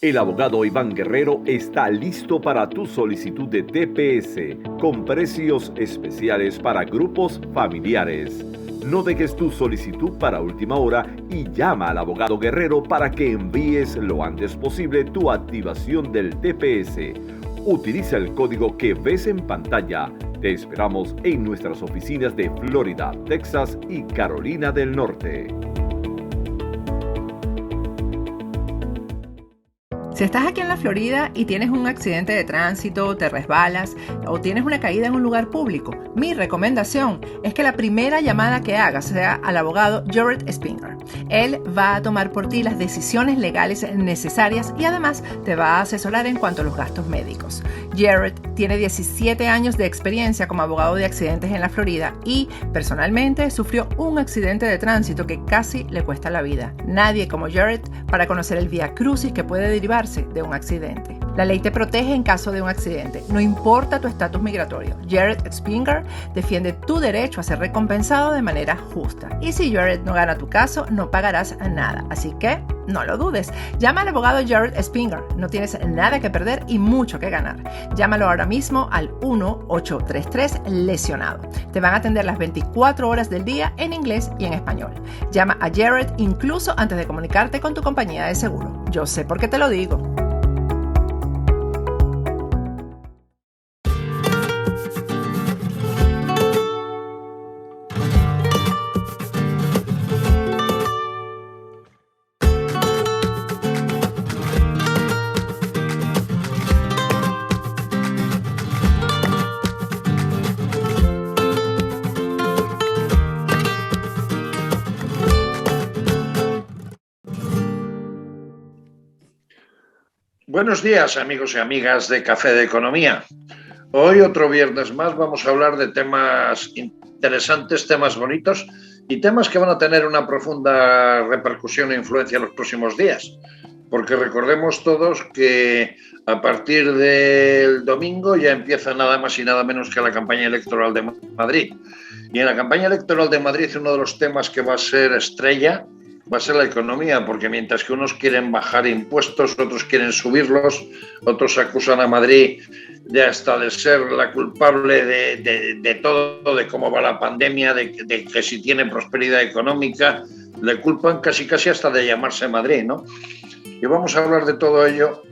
El abogado Iván Guerrero está listo para tu solicitud de TPS con precios especiales para grupos familiares. No dejes tu solicitud para última hora y llama al abogado Guerrero para que envíes lo antes posible tu activación del TPS. Utiliza el código que ves en pantalla. Te esperamos en nuestras oficinas de Florida, Texas y Carolina del Norte. Si estás aquí en la Florida y tienes un accidente de tránsito, te resbalas o tienes una caída en un lugar público, mi recomendación es que la primera llamada que hagas sea al abogado Jared Spinger. Él va a tomar por ti las decisiones legales necesarias y además te va a asesorar en cuanto a los gastos médicos. Jared tiene 17 años de experiencia como abogado de accidentes en la Florida y personalmente sufrió un accidente de tránsito que casi le cuesta la vida. Nadie como Jared para conocer el viacrucis que puede derivarse de un accidente. La ley te protege en caso de un accidente, no importa tu estatus migratorio. Jared Spinger defiende tu derecho a ser recompensado de manera justa. Y si Jared no gana tu caso, no pagarás nada. Así que no lo dudes. Llama al abogado Jared Spinger. No tienes nada que perder y mucho que ganar. Llámalo ahora mismo al 1-833-LESIONADO. Te van a atender las 24 horas del día en inglés y en español. Llama a Jared incluso antes de comunicarte con tu compañía de seguro. Yo sé por qué te lo digo. Buenos días, amigos y amigas de Café de Economía. Hoy, otro viernes más, vamos a hablar de temas interesantes, temas bonitos y temas que van a tener una profunda repercusión e influencia en los próximos días. Porque recordemos todos que a partir del domingo ya empieza nada más y nada menos que la campaña electoral de Madrid. Y en la campaña electoral de Madrid uno de los temas que va a ser estrella va a ser la economía, porque mientras que unos quieren bajar impuestos, otros quieren subirlos, otros acusan a Madrid de hasta de ser la culpable de todo, de cómo va la pandemia, de que si tiene prosperidad económica, le culpan casi hasta de llamarse Madrid, ¿no? Y vamos a hablar de todo ello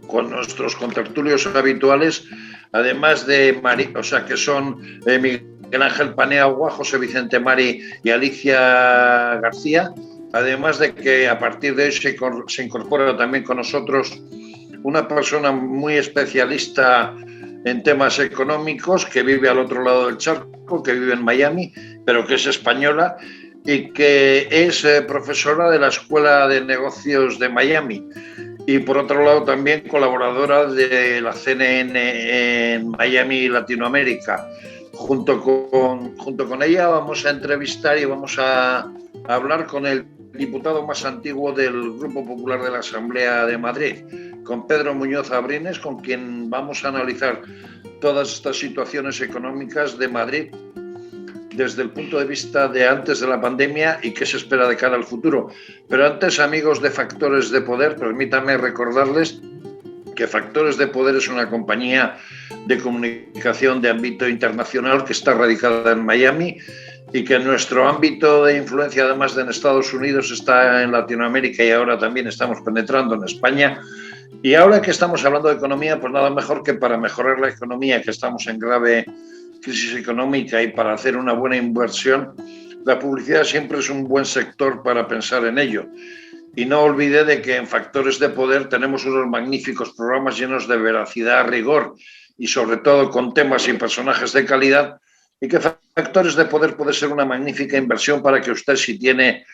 con nuestros contertulios habituales, además de que son Miguel Ángel Paneagua, José Vicente Mari y Alicia García. Además de que a partir de hoy se incorpora también con nosotros una persona muy especialista en temas económicos que vive al otro lado del charco, que vive en Miami, pero que es española y que es profesora de la Escuela de Negocios de Miami. Y por otro lado también colaboradora de la CNN en Miami y Latinoamérica. Junto con ella vamos a entrevistar y vamos a hablar con el diputado más antiguo del Grupo Popular de la Asamblea de Madrid, con Pedro Muñoz Abrines, con quien vamos a analizar todas estas situaciones económicas de Madrid desde el punto de vista de antes de la pandemia y qué se espera de cara al futuro. Pero antes, amigos de Factores de Poder, permítanme recordarles que Factores de Poder es una compañía de comunicación de ámbito internacional que está radicada en Miami y que nuestro ámbito de influencia, además de en Estados Unidos, está en Latinoamérica y ahora también estamos penetrando en España. Y ahora que estamos hablando de economía, pues nada mejor que para mejorar la economía, que estamos en grave crisis económica, y para hacer una buena inversión, la publicidad siempre es un buen sector para pensar en ello. Y no olvide de que en Factores de Poder tenemos unos magníficos programas llenos de veracidad, rigor y sobre todo con temas y personajes de calidad, y que Factores de Poder puede ser una magnífica inversión para que usted, si tiene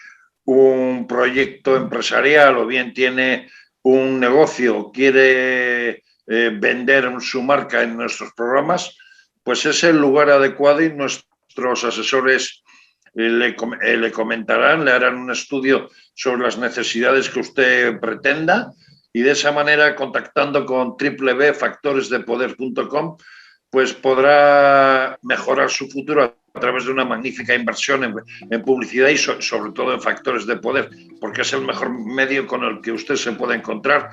un proyecto empresarial o bien tiene un negocio, quiere vender su marca en nuestros programas, pues es el lugar adecuado y nuestros asesores le comentarán, le harán un estudio sobre las necesidades que usted pretenda y de esa manera, contactando con www.factoresdepoder.com, pues podrá mejorar su futuro a través de una magnífica inversión en publicidad y sobre todo en factores de poder, porque es el mejor medio con el que usted se puede encontrar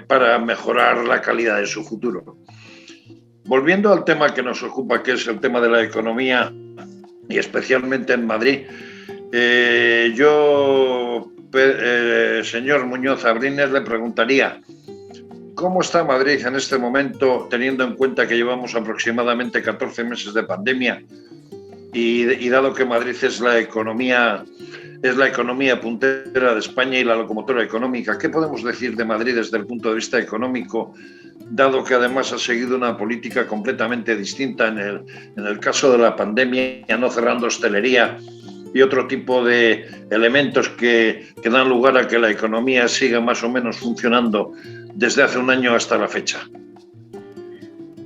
para mejorar la calidad de su futuro. Volviendo al tema que nos ocupa, que es el tema de la economía y especialmente en Madrid, señor Muñoz Abrines, le preguntaría: ¿cómo está Madrid en este momento, teniendo en cuenta que llevamos aproximadamente 14 meses de pandemia y dado que Madrid es la economía puntera de España y la locomotora económica? ¿Qué podemos decir de Madrid desde el punto de vista económico, dado que además ha seguido una política completamente distinta en el caso de la pandemia, no cerrando hostelería y otro tipo de elementos que dan lugar a que la economía siga más o menos funcionando desde hace un año hasta la fecha?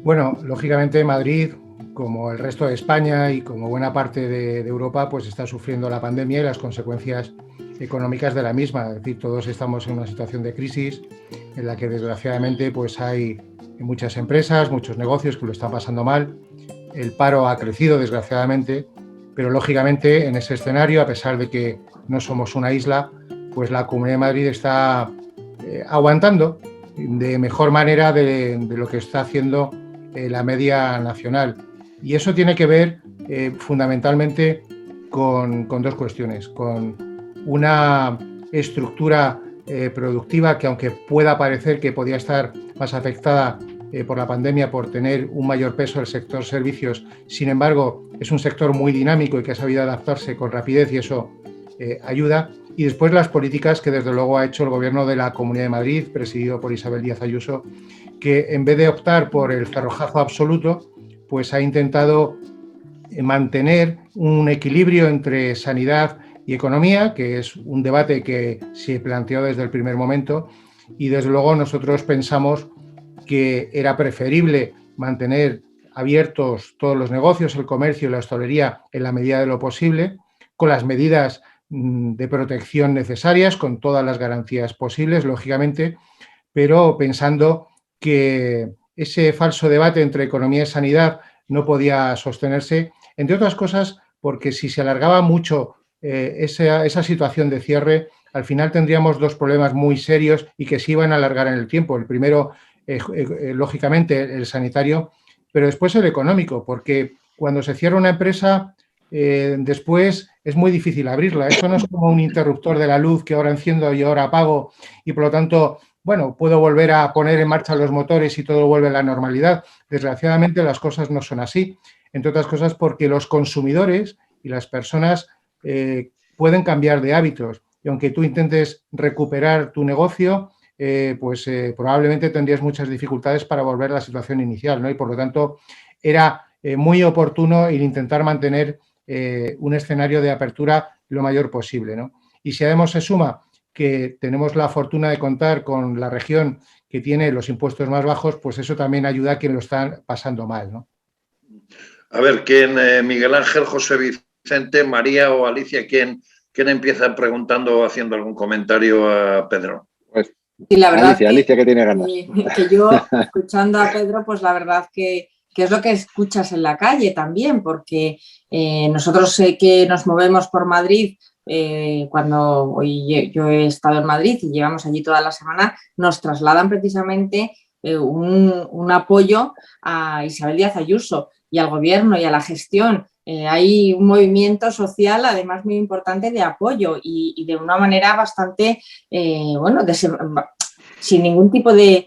Bueno, lógicamente Madrid, como el resto de España y como buena parte de Europa, pues está sufriendo la pandemia y las consecuencias económicas de la misma. Es decir, todos estamos en una situación de crisis en la que desgraciadamente pues hay muchas empresas, muchos negocios que lo están pasando mal. El paro ha crecido desgraciadamente, pero lógicamente en ese escenario, a pesar de que no somos una isla, pues la Comunidad de Madrid está aguantando de mejor manera de lo que está haciendo la media nacional. Y eso tiene que ver fundamentalmente con dos cuestiones: con una estructura productiva que, aunque pueda parecer que podía estar más afectada por la pandemia por tener un mayor peso del sector servicios, sin embargo es un sector muy dinámico y que ha sabido adaptarse con rapidez, y eso ayuda. Y después las políticas que desde luego ha hecho el Gobierno de la Comunidad de Madrid, presidido por Isabel Díaz Ayuso, que en vez de optar por el cerrojazo absoluto, pues ha intentado mantener un equilibrio entre sanidad y economía, que es un debate que se planteó desde el primer momento, y desde luego nosotros pensamos que era preferible mantener abiertos todos los negocios, el comercio y la hostelería en la medida de lo posible, con las medidas de protección necesarias, con todas las garantías posibles, lógicamente, pero pensando que ese falso debate entre economía y sanidad no podía sostenerse, entre otras cosas porque si se alargaba mucho esa situación de cierre, al final tendríamos dos problemas muy serios y que se iban a alargar en el tiempo. El primero, lógicamente, el sanitario, pero después el económico, porque cuando se cierra una empresa, después es muy difícil abrirla. Esto no es como un interruptor de la luz que ahora enciendo y ahora apago y por lo tanto, bueno, puedo volver a poner en marcha los motores y todo vuelve a la normalidad. Desgraciadamente las cosas no son así, entre otras cosas porque los consumidores y las personas pueden cambiar de hábitos, y aunque tú intentes recuperar tu negocio, probablemente tendrías muchas dificultades para volver a la situación inicial, ¿no? Y por lo tanto era muy oportuno el intentar mantener un escenario de apertura lo mayor posible, ¿no? Y si además se suma que tenemos la fortuna de contar con la región que tiene los impuestos más bajos, pues eso también ayuda a quien lo está pasando mal, ¿no? A ver, ¿quién, Miguel Ángel, José Vicente, María o Alicia, quién empieza preguntando o haciendo algún comentario a Pedro? Pues, y la verdad Alicia que tiene ganas. Que yo, escuchando a Pedro, pues la verdad que es lo que escuchas en la calle también, porque nosotros que nos movemos por Madrid, cuando hoy yo he estado en Madrid y llevamos allí toda la semana, nos trasladan precisamente un apoyo a Isabel Díaz Ayuso y al gobierno y a la gestión. Hay un movimiento social, además muy importante, de apoyo y de una manera bastante, sin ningún tipo de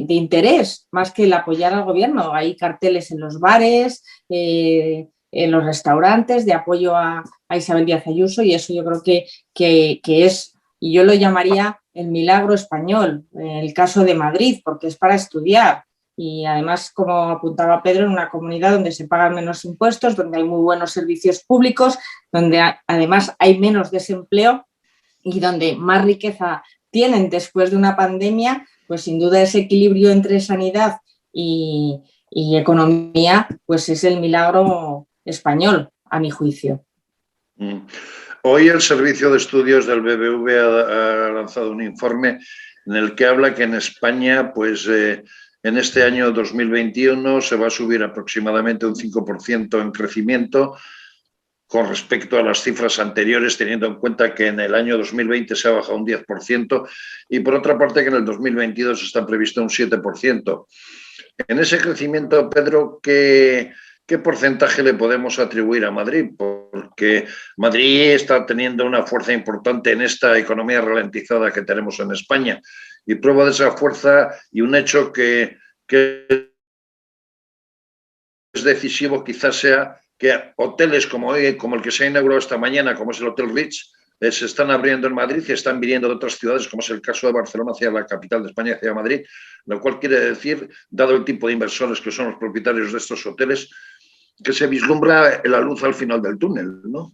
interés, más que el apoyar al gobierno. Hay carteles en los bares, en los restaurantes, de apoyo a Isabel Díaz Ayuso, y eso yo creo que es, y yo lo llamaría el milagro español, en el caso de Madrid, porque es para estudiar. Y además, como apuntaba Pedro, en una comunidad donde se pagan menos impuestos, donde hay muy buenos servicios públicos, donde además hay menos desempleo y donde más riqueza tienen después de una pandemia, pues sin duda ese equilibrio entre sanidad y economía, pues es el milagro español, a mi juicio. Hoy el Servicio de Estudios del BBV ha lanzado un informe en el que habla que en España, pues En este año 2021 se va a subir aproximadamente un 5% en crecimiento con respecto a las cifras anteriores, teniendo en cuenta que en el año 2020 se ha bajado un 10% y por otra parte que en el 2022 está previsto un 7%. En ese crecimiento, Pedro, ¿qué porcentaje le podemos atribuir a Madrid? Porque Madrid está teniendo una fuerza importante en esta economía ralentizada que tenemos en España. Y prueba de esa fuerza y un hecho que es decisivo quizás sea que hoteles como el que se ha inaugurado esta mañana, como es el Hotel Ritz, se están abriendo en Madrid y están viniendo de otras ciudades, como es el caso de Barcelona hacia la capital de España, hacia Madrid, lo cual quiere decir, dado el tipo de inversores que son los propietarios de estos hoteles, que se vislumbra la luz al final del túnel, ¿no?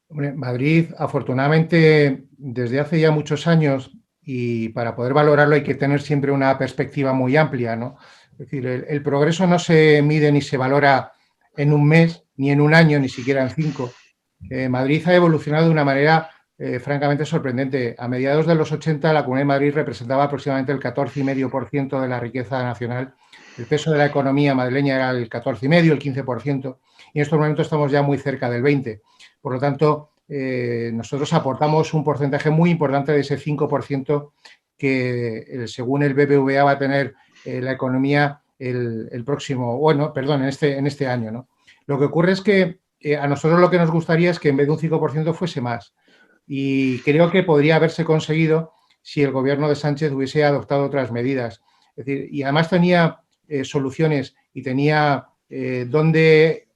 Hombre, Madrid, afortunadamente, desde hace ya muchos años, y para poder valorarlo hay que tener siempre una perspectiva muy amplia, ¿no? Es decir, el progreso no se mide ni se valora en un mes, ni en un año, ni siquiera en 5. Madrid ha evolucionado de una manera francamente sorprendente. A mediados de los 80, la Comunidad de Madrid representaba aproximadamente el 14,5% de la riqueza nacional. El peso de la economía madrileña era el 14,5%, el 15%, y en estos momentos estamos ya muy cerca del 20%. Por lo tanto, nosotros aportamos un porcentaje muy importante de ese 5% que, según el BBVA, va a tener la economía el próximo, en este año, ¿no? Lo que ocurre es que a nosotros lo que nos gustaría es que en vez de un 5% fuese más. Y creo que podría haberse conseguido si el gobierno de Sánchez hubiese adoptado otras medidas. Es decir, y además tenía soluciones y tenía dónde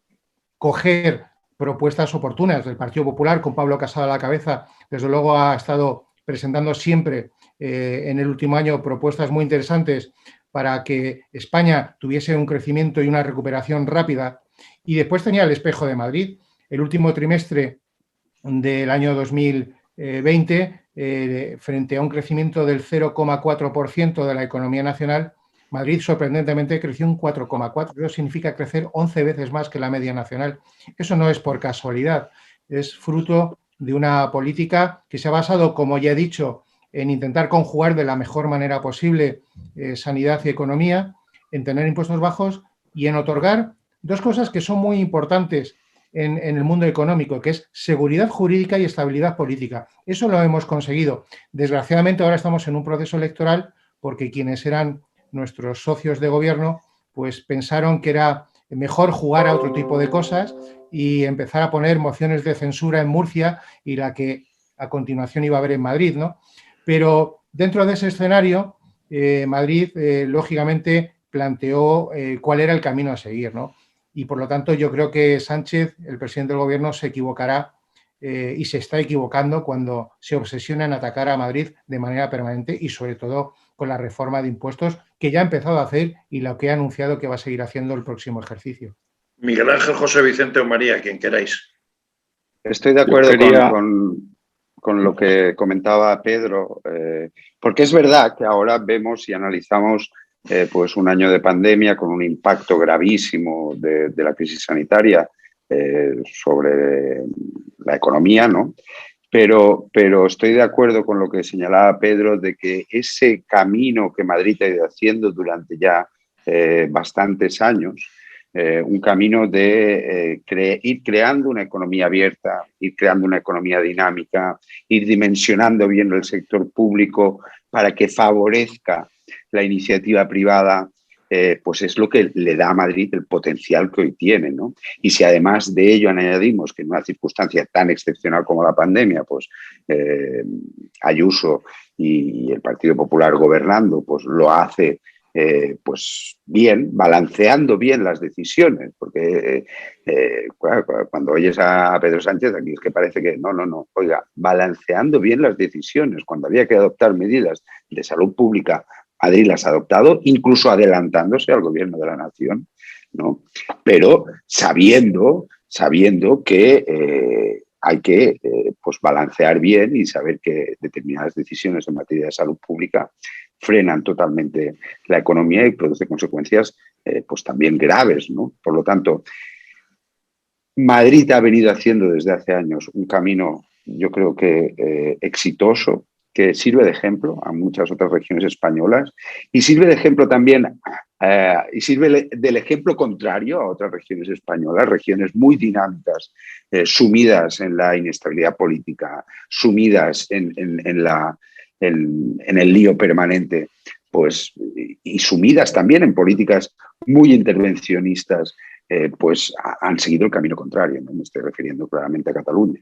coger propuestas oportunas del Partido Popular, con Pablo Casado a la cabeza. Desde luego ha estado presentando siempre en el último año propuestas muy interesantes para que España tuviese un crecimiento y una recuperación rápida. Y después tenía el espejo de Madrid. El último trimestre del año 2020, frente a un crecimiento del 0,4% de la economía nacional, Madrid sorprendentemente creció un 4,4%. Eso significa crecer 11 veces más que la media nacional. Eso no es por casualidad, es fruto de una política que se ha basado, como ya he dicho, en intentar conjugar de la mejor manera posible sanidad y economía, en tener impuestos bajos y en otorgar dos cosas que son muy importantes en el mundo económico, que es seguridad jurídica y estabilidad política. Eso lo hemos conseguido. Desgraciadamente ahora estamos en un proceso electoral porque quienes eran nuestros socios de gobierno pues pensaron que era mejor jugar a otro tipo de cosas y empezar a poner mociones de censura en Murcia y la que a continuación iba a haber en Madrid, ¿no? Pero dentro de ese escenario, Madrid, lógicamente, planteó cuál era el camino a seguir, ¿no? Y por lo tanto yo creo que Sánchez, el presidente del gobierno, se equivocará y se está equivocando cuando se obsesiona en atacar a Madrid de manera permanente y sobre todo con la reforma de impuestos que ya ha empezado a hacer y lo que ha anunciado que va a seguir haciendo el próximo ejercicio. Miguel Ángel, José Vicente o María, quien queráis. Estoy de acuerdo con lo que comentaba Pedro, porque es verdad que ahora vemos y analizamos pues un año de pandemia con un impacto gravísimo de la crisis sanitaria sobre la economía, ¿no? Pero estoy de acuerdo con lo que señalaba Pedro de que ese camino que Madrid ha ido haciendo durante ya bastantes años, un camino de ir creando una economía abierta, ir creando una economía dinámica, ir dimensionando bien el sector público para que favorezca la iniciativa privada, pues es lo que le da a Madrid el potencial que hoy tiene, ¿no? Y si además de ello añadimos que en una circunstancia tan excepcional como la pandemia, pues Ayuso y el Partido Popular gobernando, pues lo hace pues bien, balanceando bien las decisiones, porque cuando oyes a Pedro Sánchez aquí es que parece que no, oiga, balanceando bien las decisiones, cuando había que adoptar medidas de salud pública, Madrid las ha adoptado, incluso adelantándose al gobierno de la nación, ¿no? Pero sabiendo que hay que pues balancear bien y saber que determinadas decisiones en materia de salud pública frenan totalmente la economía y producen consecuencias pues también graves, ¿no? Por lo tanto, Madrid ha venido haciendo desde hace años un camino, yo creo que exitoso, que sirve de ejemplo a muchas otras regiones españolas y sirve de ejemplo también y sirve del ejemplo contrario a otras regiones españolas, regiones muy dinámicas, sumidas en la inestabilidad política, sumidas en el lío permanente, pues, y sumidas también en políticas muy intervencionistas, pues han seguido el camino contrario, ¿no? Me estoy refiriendo claramente a Cataluña,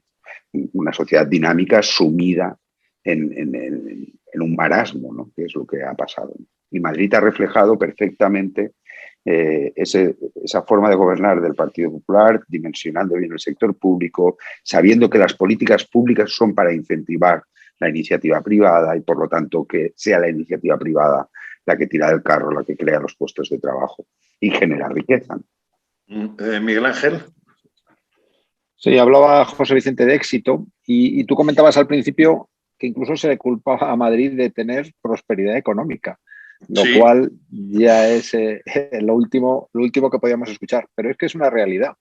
una sociedad dinámica sumida en un marasmo, ¿no? Que es lo que ha pasado. Y Madrid ha reflejado perfectamente esa forma de gobernar del Partido Popular, dimensionando bien el sector público, sabiendo que las políticas públicas son para incentivar la iniciativa privada y, por lo tanto, que sea la iniciativa privada la que tira del carro, la que crea los puestos de trabajo y genera riqueza. Miguel Ángel. Sí, hablaba José Vicente de éxito y tú comentabas al principio que incluso se le culpaba a Madrid de tener prosperidad económica, lo cual ya es lo último que podíamos escuchar. Pero es que es una realidad.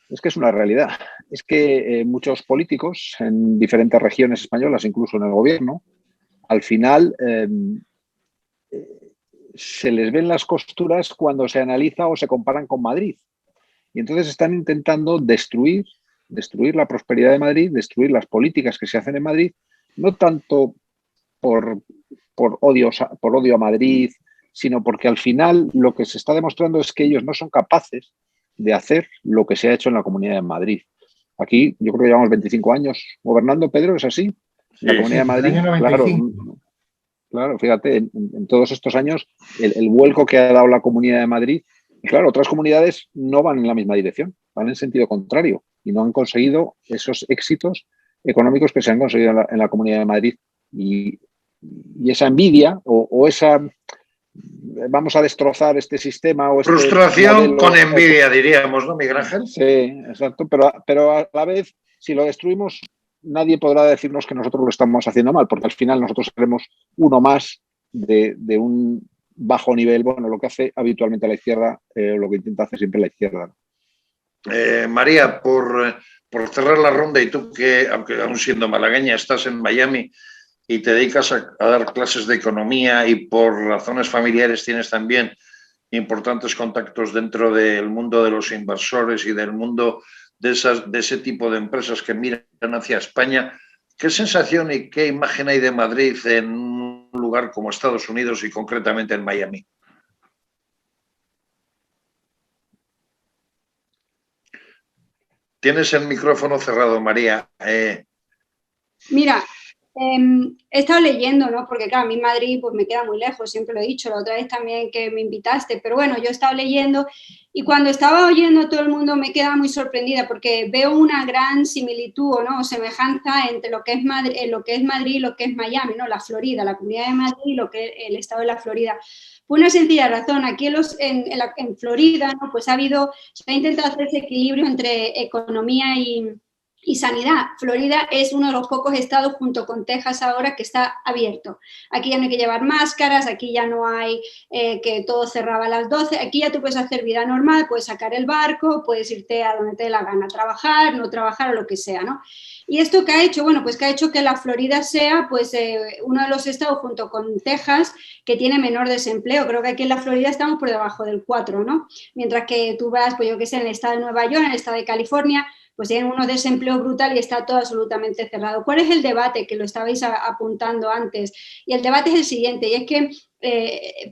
Es que muchos políticos en diferentes regiones españolas, incluso en el gobierno, al final se les ven las costuras cuando se analiza o se comparan con Madrid. Y entonces están intentando destruir la prosperidad de Madrid, destruir las políticas que se hacen en Madrid, no tanto por odio a Madrid, sino porque al final lo que se está demostrando es que ellos no son capaces de hacer lo que se ha hecho en la Comunidad de Madrid. Aquí yo creo que llevamos 25 años gobernando, Pedro, ¿es así? En la Comunidad de Madrid, año 95. Claro, fíjate, en todos estos años el vuelco que ha dado la Comunidad de Madrid, y claro, otras comunidades no van en la misma dirección, van en sentido contrario y no han conseguido esos éxitos económicos que se han conseguido en la Comunidad de Madrid. Y esa envidia o esa vamos a destrozar este sistema o frustración modelo, con envidia, diríamos, ¿no, Miguel Ángel? Sí, exacto, pero a la vez, si lo destruimos, nadie podrá decirnos que nosotros lo estamos haciendo mal, porque al final nosotros seremos uno más de un bajo nivel, bueno, lo que hace habitualmente la izquierda, lo que intenta hacer siempre la izquierda. María, por cerrar la ronda, y tú que, aunque aún siendo malagueña, estás en Miami y te dedicas a dar clases de economía y por razones familiares tienes también importantes contactos dentro del mundo de los inversores y del mundo de ese tipo de empresas que miran hacia España, ¿qué sensación y qué imagen hay de Madrid en un lugar como Estados Unidos y concretamente en Miami? Tienes el micrófono cerrado, María. Mira, he estado leyendo, ¿no? Porque claro, a mí Madrid pues me queda muy lejos, siempre lo he dicho, la otra vez también que me invitaste, pero bueno, yo he estado leyendo y cuando estaba oyendo a todo el mundo me quedaba muy sorprendida porque veo una gran similitud, ¿no? O semejanza entre lo que es Madrid y lo que es Miami, ¿no? La Florida, la Comunidad de Madrid y lo que es el estado de la Florida. Por una sencilla razón, aquí en Florida, ¿no? Pues se ha intentado hacer ese equilibrio entre economía y sanidad. Florida es uno de los pocos estados junto con Texas ahora que está abierto. Aquí ya no hay que llevar máscaras, aquí ya no hay que todo cerraba a las 12, aquí ya tú puedes hacer vida normal, puedes sacar el barco, puedes irte a donde te dé la gana, trabajar, no trabajar o lo que sea, ¿no? ¿Y esto qué ha hecho? Bueno, pues que ha hecho que la Florida sea pues uno de los estados junto con Texas que tiene menor desempleo. Creo que aquí en la Florida estamos por debajo del 4, ¿no? Mientras que tú vas, pues yo qué sé, en el estado de Nueva York, en el estado de California, pues tienen unos desempleo brutal y está todo absolutamente cerrado. ¿Cuál es el debate? Que lo estabais apuntando antes. Y el debate es el siguiente, y es que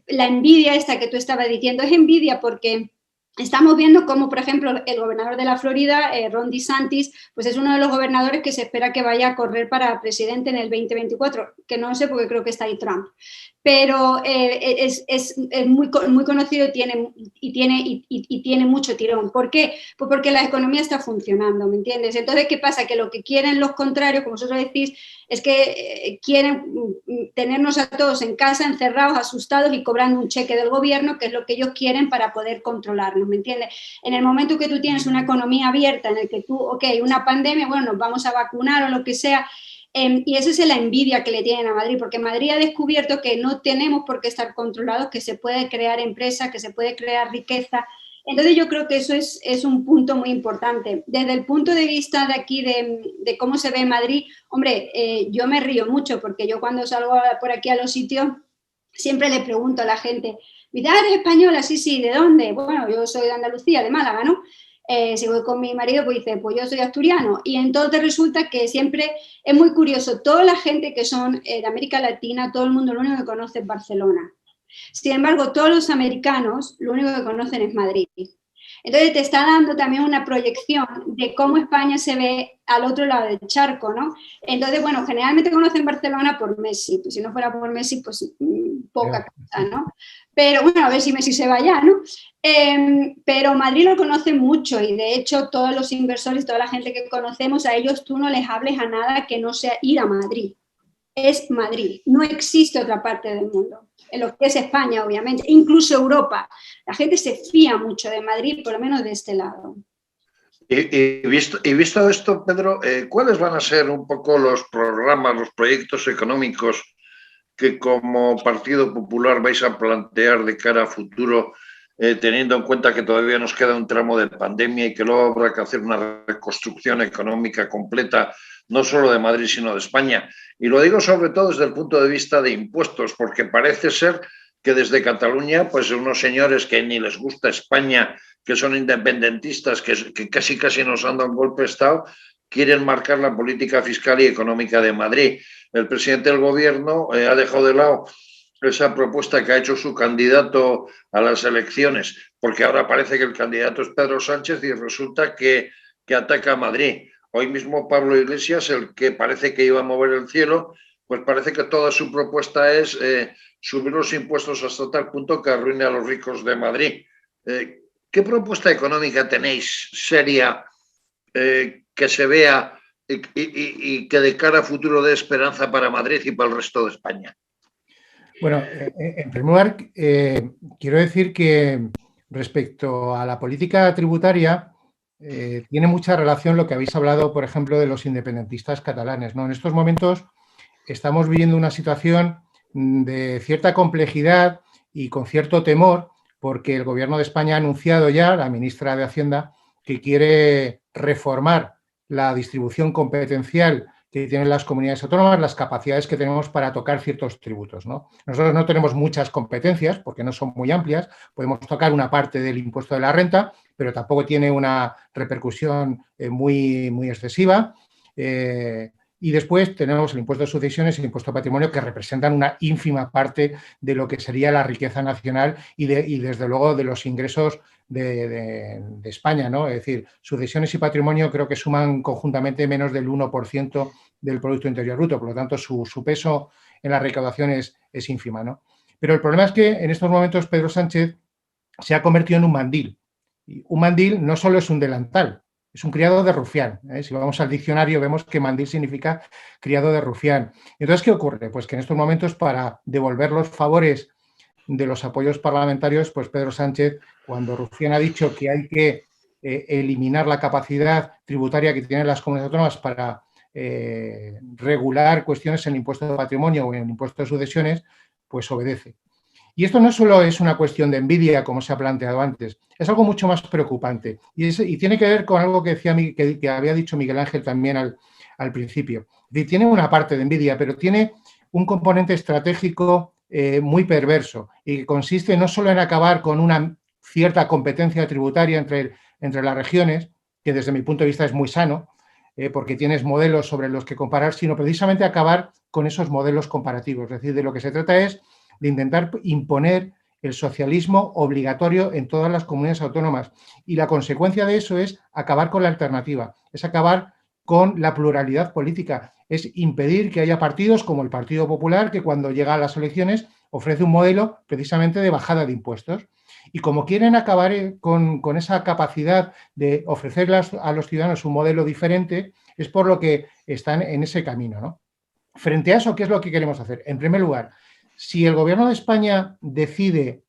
la envidia esta que tú estabas diciendo es envidia porque estamos viendo cómo, por ejemplo, el gobernador de la Florida, Ron DeSantis, pues es uno de los gobernadores que se espera que vaya a correr para presidente en el 2024, que no sé porque creo que está ahí Trump. Pero es muy conocido y tiene mucho tirón. ¿Por qué? Pues porque la economía está funcionando, ¿me entiendes? Entonces, ¿qué pasa? Que lo que quieren los contrarios, como vosotros decís, es que quieren tenernos a todos en casa, encerrados, asustados y cobrando un cheque del gobierno, que es lo que ellos quieren para poder controlarnos, ¿me entiendes? En el momento que tú tienes una economía abierta, en el que tú, ok, una pandemia, bueno, nos vamos a vacunar o lo que sea, y esa es la envidia que le tienen a Madrid, porque Madrid ha descubierto que no tenemos por qué estar controlados, que se puede crear empresa, que se puede crear riqueza Entonces yo creo que eso es un punto muy importante. Desde el punto de vista de aquí, de cómo se ve Madrid, hombre, yo me río mucho porque yo cuando salgo por aquí a los sitios siempre le pregunto a la gente, mira, ¿eres española? Sí, sí, ¿de dónde? Bueno, yo soy de Andalucía, de Málaga, ¿no? Si voy con mi marido, pues dice, pues yo soy asturiano. Y entonces resulta que siempre es muy curioso, toda la gente que son de América Latina, todo el mundo lo único que conoce es Barcelona. Sin embargo, todos los americanos lo único que conocen es Madrid. Entonces te está dando también una proyección de cómo España se ve al otro lado del charco, ¿no? Entonces, bueno, generalmente conocen Barcelona por Messi, pues si no fuera por Messi, pues poca cosa, ¿no? Pero bueno, a ver si Messi se va ya, ¿no? Pero Madrid lo conoce mucho y de hecho todos los inversores, toda la gente que conocemos, a ellos tú no les hables a nada que no sea ir a Madrid. Es Madrid, no existe otra parte del mundo, en lo que es España, obviamente, incluso Europa. La gente se fía mucho de Madrid, por lo menos de este lado. Y visto esto, Pedro, ¿cuáles van a ser un poco los programas, los proyectos económicos que como Partido Popular vais a plantear de cara a futuro, teniendo en cuenta que todavía nos queda un tramo de pandemia y que luego habrá que hacer una reconstrucción económica completa, no solo de Madrid, sino de España? Y lo digo sobre todo desde el punto de vista de impuestos, porque parece ser que desde Cataluña, pues unos señores que ni les gusta España, que son independentistas, que casi nos han dado un golpe de Estado, quieren marcar la política fiscal y económica de Madrid. El presidente del gobierno ha dejado de lado esa propuesta que ha hecho su candidato a las elecciones, porque ahora parece que el candidato es Pedro Sánchez y resulta que ataca a Madrid. Hoy mismo Pablo Iglesias, el que parece que iba a mover el cielo, pues parece que toda su propuesta es subir los impuestos hasta tal punto que arruine a los ricos de Madrid. ¿Qué propuesta económica tenéis seria que se vea y que de cara a futuro dé esperanza para Madrid y para el resto de España? Bueno, en primer lugar, quiero decir que respecto a la política tributaria, tiene mucha relación lo que habéis hablado, por ejemplo, de los independentistas catalanes, ¿no? En estos momentos estamos viviendo una situación de cierta complejidad y con cierto temor, porque el Gobierno de España ha anunciado ya, la ministra de Hacienda, que quiere reformar la distribución competencial que tienen las comunidades autónomas, las capacidades que tenemos para tocar ciertos tributos, ¿no? Nosotros no tenemos muchas competencias porque no son muy amplias, podemos tocar una parte del impuesto de la renta, pero tampoco tiene una repercusión muy excesiva. Y después tenemos el impuesto de sucesiones y el impuesto de patrimonio, que representan una ínfima parte de lo que sería la riqueza nacional y desde luego de los ingresos de España, ¿no? Es decir, sucesiones y patrimonio creo que suman conjuntamente menos del 1% del Producto Interior Bruto, por lo tanto su peso en la recaudación es ínfima, ¿no? Pero el problema es que en estos momentos Pedro Sánchez se ha convertido en un mandil. Y un mandil no solo es un delantal, es un criado de rufián. Si vamos al diccionario vemos que mandil significa criado de rufián. Entonces, ¿qué ocurre? Pues que en estos momentos, para devolver los favores de los apoyos parlamentarios, pues Pedro Sánchez, cuando Rufián ha dicho que hay que eliminar la capacidad tributaria que tienen las comunidades autónomas para regular cuestiones en el impuesto de patrimonio o en el impuesto de sucesiones, pues obedece. Y esto no solo es una cuestión de envidia, como se ha planteado antes, es algo mucho más preocupante. Y tiene que ver con algo que había dicho Miguel Ángel también al principio. Es decir, tiene una parte de envidia, pero tiene un componente estratégico muy perverso y que consiste no solo en acabar con una cierta competencia tributaria entre las regiones, que desde mi punto de vista es muy sano, porque tienes modelos sobre los que comparar, sino precisamente acabar con esos modelos comparativos. Es decir, de lo que se trata es de intentar imponer el socialismo obligatorio en todas las comunidades autónomas. Y la consecuencia de eso es acabar con la alternativa, es acabar con la pluralidad política, es impedir que haya partidos como el Partido Popular, que cuando llega a las elecciones ofrece un modelo precisamente de bajada de impuestos. Y como quieren acabar con esa capacidad de ofrecer a los ciudadanos un modelo diferente, es por lo que están en ese camino, ¿no? Frente a eso, ¿qué es lo que queremos hacer? En primer lugar, si el Gobierno de España decide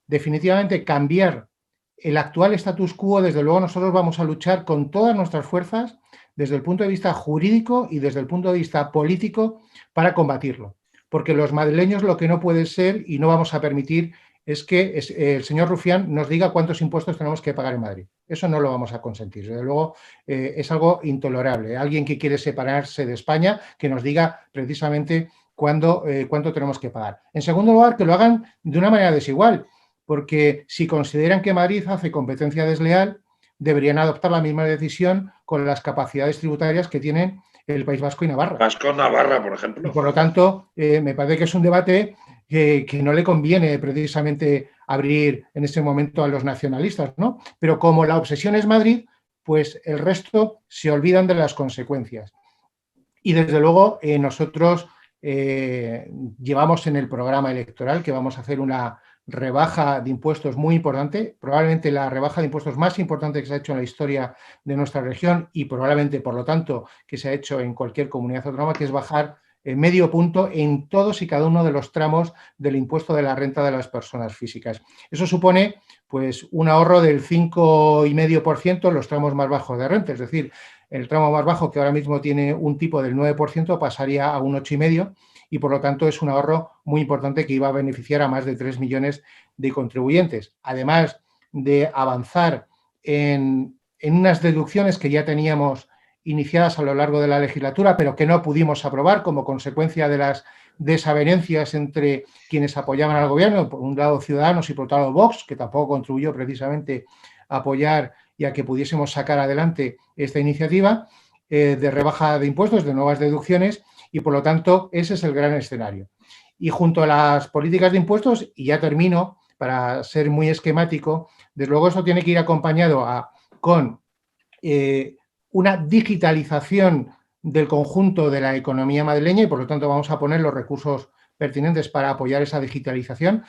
definitivamente cambiar el actual status quo, desde luego nosotros vamos a luchar con todas nuestras fuerzas desde el punto de vista jurídico y desde el punto de vista político para combatirlo. Porque los madrileños lo que no puede ser, y no vamos a permitir es que el señor Rufián nos diga cuántos impuestos tenemos que pagar en Madrid. Eso no lo vamos a consentir. Desde luego, es algo intolerable. Alguien que quiere separarse de España, que nos diga precisamente cuánto tenemos que pagar. En segundo lugar, que lo hagan de una manera desigual, porque si consideran que Madrid hace competencia desleal, deberían adoptar la misma decisión con las capacidades tributarias que tienen el País Vasco y Navarra. Vasco-Navarra, por ejemplo. Y por lo tanto, me parece que es un debate que no le conviene precisamente abrir en este momento a los nacionalistas, ¿no? Pero como la obsesión es Madrid, pues el resto se olvidan de las consecuencias. Y desde luego nosotros llevamos en el programa electoral que vamos a hacer una rebaja de impuestos muy importante, probablemente la rebaja de impuestos más importante que se ha hecho en la historia de nuestra región y probablemente, por lo tanto, que se ha hecho en cualquier comunidad autónoma, que es bajar medio punto en todos y cada uno de los tramos del impuesto de la renta de las personas físicas. Eso supone pues un ahorro del 5,5% en los tramos más bajos de renta, es decir, el tramo más bajo, que ahora mismo tiene un tipo del 9%, pasaría a un 8,5%, y por lo tanto es un ahorro muy importante que iba a beneficiar a más de 3 millones de contribuyentes. Además de avanzar en unas deducciones que ya teníamos iniciadas a lo largo de la legislatura, pero que no pudimos aprobar como consecuencia de las desavenencias entre quienes apoyaban al gobierno, por un lado Ciudadanos y por otro lado Vox, que tampoco contribuyó precisamente a apoyar y a que pudiésemos sacar adelante esta iniciativa de rebaja de impuestos, de nuevas deducciones, y por lo tanto ese es el gran escenario. Y junto a las políticas de impuestos, y ya termino para ser muy esquemático, desde luego eso tiene que ir acompañado con una digitalización del conjunto de la economía madrileña y por lo tanto vamos a poner los recursos pertinentes para apoyar esa digitalización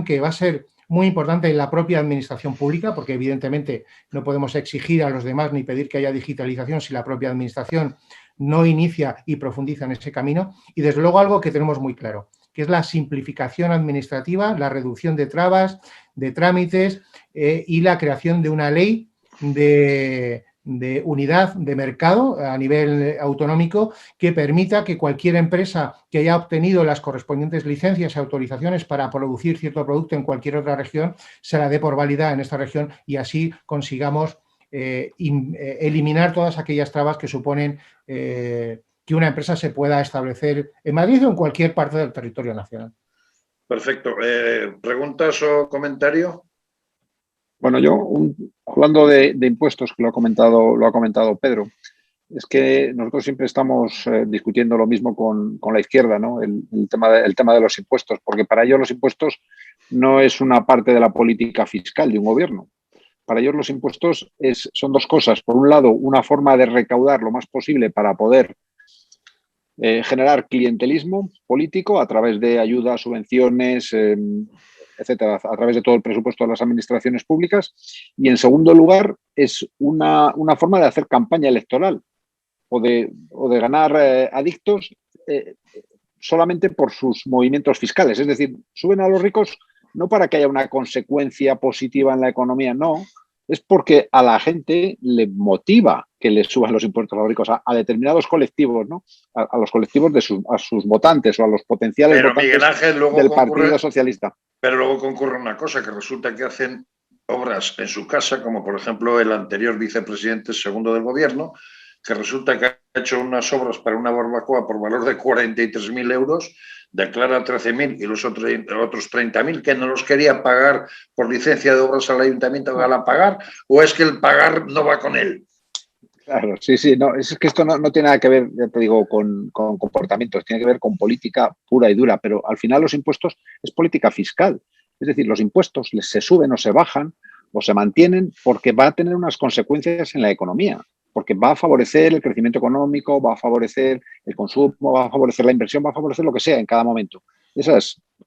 que va a ser muy importante en la propia administración pública, porque evidentemente no podemos exigir a los demás ni pedir que haya digitalización si la propia administración no inicia y profundiza en ese camino. Y desde luego algo que tenemos muy claro, que es la simplificación administrativa, la reducción de trabas, de trámites y la creación de una ley de unidad de mercado a nivel autonómico que permita que cualquier empresa que haya obtenido las correspondientes licencias y autorizaciones para producir cierto producto en cualquier otra región se la dé por válida en esta región y así consigamos eliminar todas aquellas trabas que suponen que una empresa se pueda establecer en Madrid o en cualquier parte del territorio nacional. Perfecto. ¿Preguntas o comentario? Bueno, yo, hablando de impuestos, que lo ha comentado Pedro, es que nosotros siempre estamos discutiendo lo mismo con la izquierda, ¿no? El tema de los impuestos, porque para ellos los impuestos no es una parte de la política fiscal de un gobierno. Para ellos los impuestos son dos cosas. Por un lado, una forma de recaudar lo más posible para poder generar clientelismo político a través de ayudas, subvenciones, etcétera, a través de todo el presupuesto de las administraciones públicas. Y en segundo lugar, es una forma de hacer campaña electoral o de ganar adictos solamente por sus movimientos fiscales. Es decir, suben a los ricos no para que haya una consecuencia positiva en la economía, no. Es porque a la gente le motiva que le suban los impuestos a los ricos, a determinados colectivos, ¿no? A los colectivos a sus votantes o a los potenciales votantes Miguel Ángel, luego del Partido Socialista. Pero luego concurre una cosa, que resulta que hacen obras en su casa, como por ejemplo el anterior vicepresidente segundo del gobierno, que resulta que ha hecho unas obras para una barbacoa por valor de 43.000 euros, declara 13.000 y los otros 30.000 que no los quería pagar por licencia de obras al ayuntamiento, van a pagar, o es que el pagar no va con él. Claro, sí, no, es que esto no tiene nada que ver, ya te digo, con comportamientos, tiene que ver con política pura y dura, pero al final los impuestos es política fiscal, es decir, los impuestos se suben o se bajan o se mantienen porque va a tener unas consecuencias en la economía, porque va a favorecer el crecimiento económico, va a favorecer el consumo, va a favorecer la inversión, va a favorecer lo que sea en cada momento.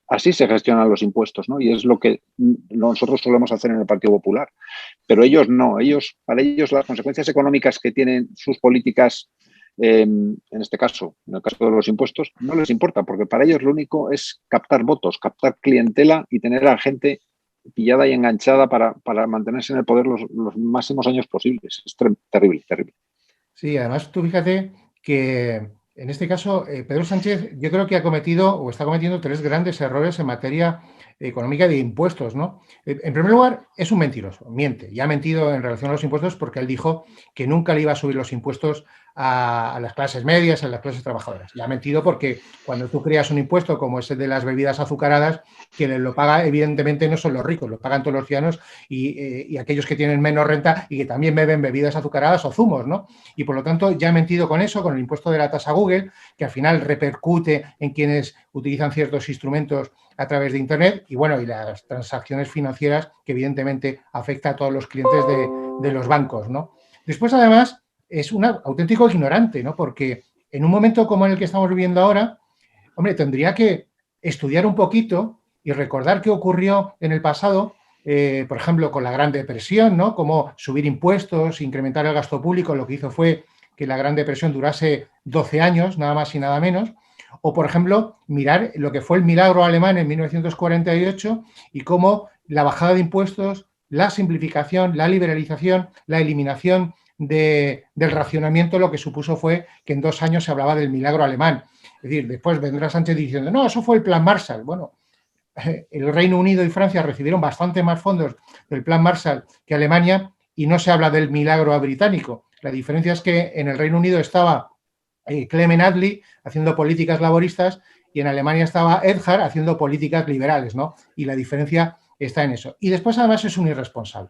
Así se gestionan los impuestos, ¿no? Y es lo que nosotros solemos hacer en el Partido Popular. Pero ellos no, para ellos las consecuencias económicas que tienen sus políticas, en este caso, en el caso de los impuestos, no les importa, porque para ellos lo único es captar votos, captar clientela y tener a gente pillada y enganchada para mantenerse en el poder los máximos años posibles. Es terrible, terrible. Sí, además tú fíjate que En este caso, Pedro Sánchez yo creo que ha cometido o está cometiendo 3 grandes errores en materia económica y de impuestos, ¿no? En primer lugar, es un mentiroso, miente, y ha mentido en relación a los impuestos porque él dijo que nunca le iba a subir los impuestos a las clases medias, a las clases trabajadoras. Y ha mentido porque cuando tú creas un impuesto como es el de las bebidas azucaradas, quien lo paga evidentemente no son los ricos, lo pagan todos los ciudadanos y aquellos que tienen menos renta y que también beben bebidas azucaradas o zumos, ¿no? Y por lo tanto ya ha mentido con eso, con el impuesto de la tasa Google, que al final repercute en quienes utilizan ciertos instrumentos a través de Internet y bueno, y las transacciones financieras que evidentemente afecta a todos los clientes de los bancos, ¿no? Después, además, es un auténtico ignorante, ¿no? Porque en un momento como en el que estamos viviendo ahora, hombre, tendría que estudiar un poquito y recordar qué ocurrió en el pasado, por ejemplo, con la Gran Depresión, ¿no? Cómo subir impuestos, incrementar el gasto público, lo que hizo fue que la Gran Depresión durase 12 años, nada más y nada menos. O, por ejemplo, mirar lo que fue el milagro alemán en 1948 y cómo la bajada de impuestos, la simplificación, la liberalización, la eliminación del racionamiento, lo que supuso fue que en 2 años se hablaba del milagro alemán. Es decir, después vendrá Sánchez diciendo, no, eso fue el plan Marshall. Bueno, el Reino Unido y Francia recibieron bastante más fondos del plan Marshall que Alemania y no se habla del milagro británico. La diferencia es que en el Reino Unido estaba Clement Attlee haciendo políticas laboristas y en Alemania estaba Erhard haciendo políticas liberales, ¿no? Y la diferencia está en eso. Y después, además, es un irresponsable.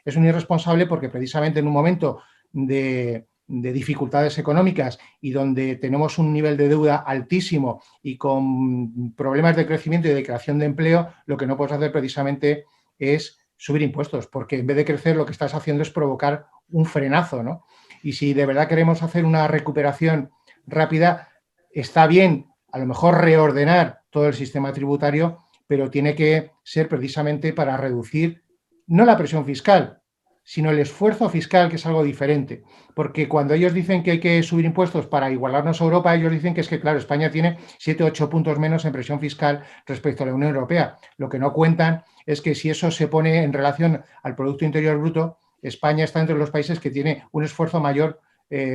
Es un irresponsable porque precisamente en un momento de dificultades económicas y donde tenemos un nivel de deuda altísimo y con problemas de crecimiento y de creación de empleo, lo que no puedes hacer precisamente es subir impuestos, porque en vez de crecer lo que estás haciendo es provocar un frenazo, ¿no? Y si de verdad queremos hacer una recuperación rápida, está bien a lo mejor reordenar todo el sistema tributario, pero tiene que ser precisamente para reducir no la presión fiscal, sino el esfuerzo fiscal, que es algo diferente. Porque cuando ellos dicen que hay que subir impuestos para igualarnos a Europa, ellos dicen que es que, claro, España tiene 7 o 8 puntos menos en presión fiscal respecto a la Unión Europea. Lo que no cuentan es que si eso se pone en relación al Producto Interior Bruto, España está entre los países que tiene un esfuerzo mayor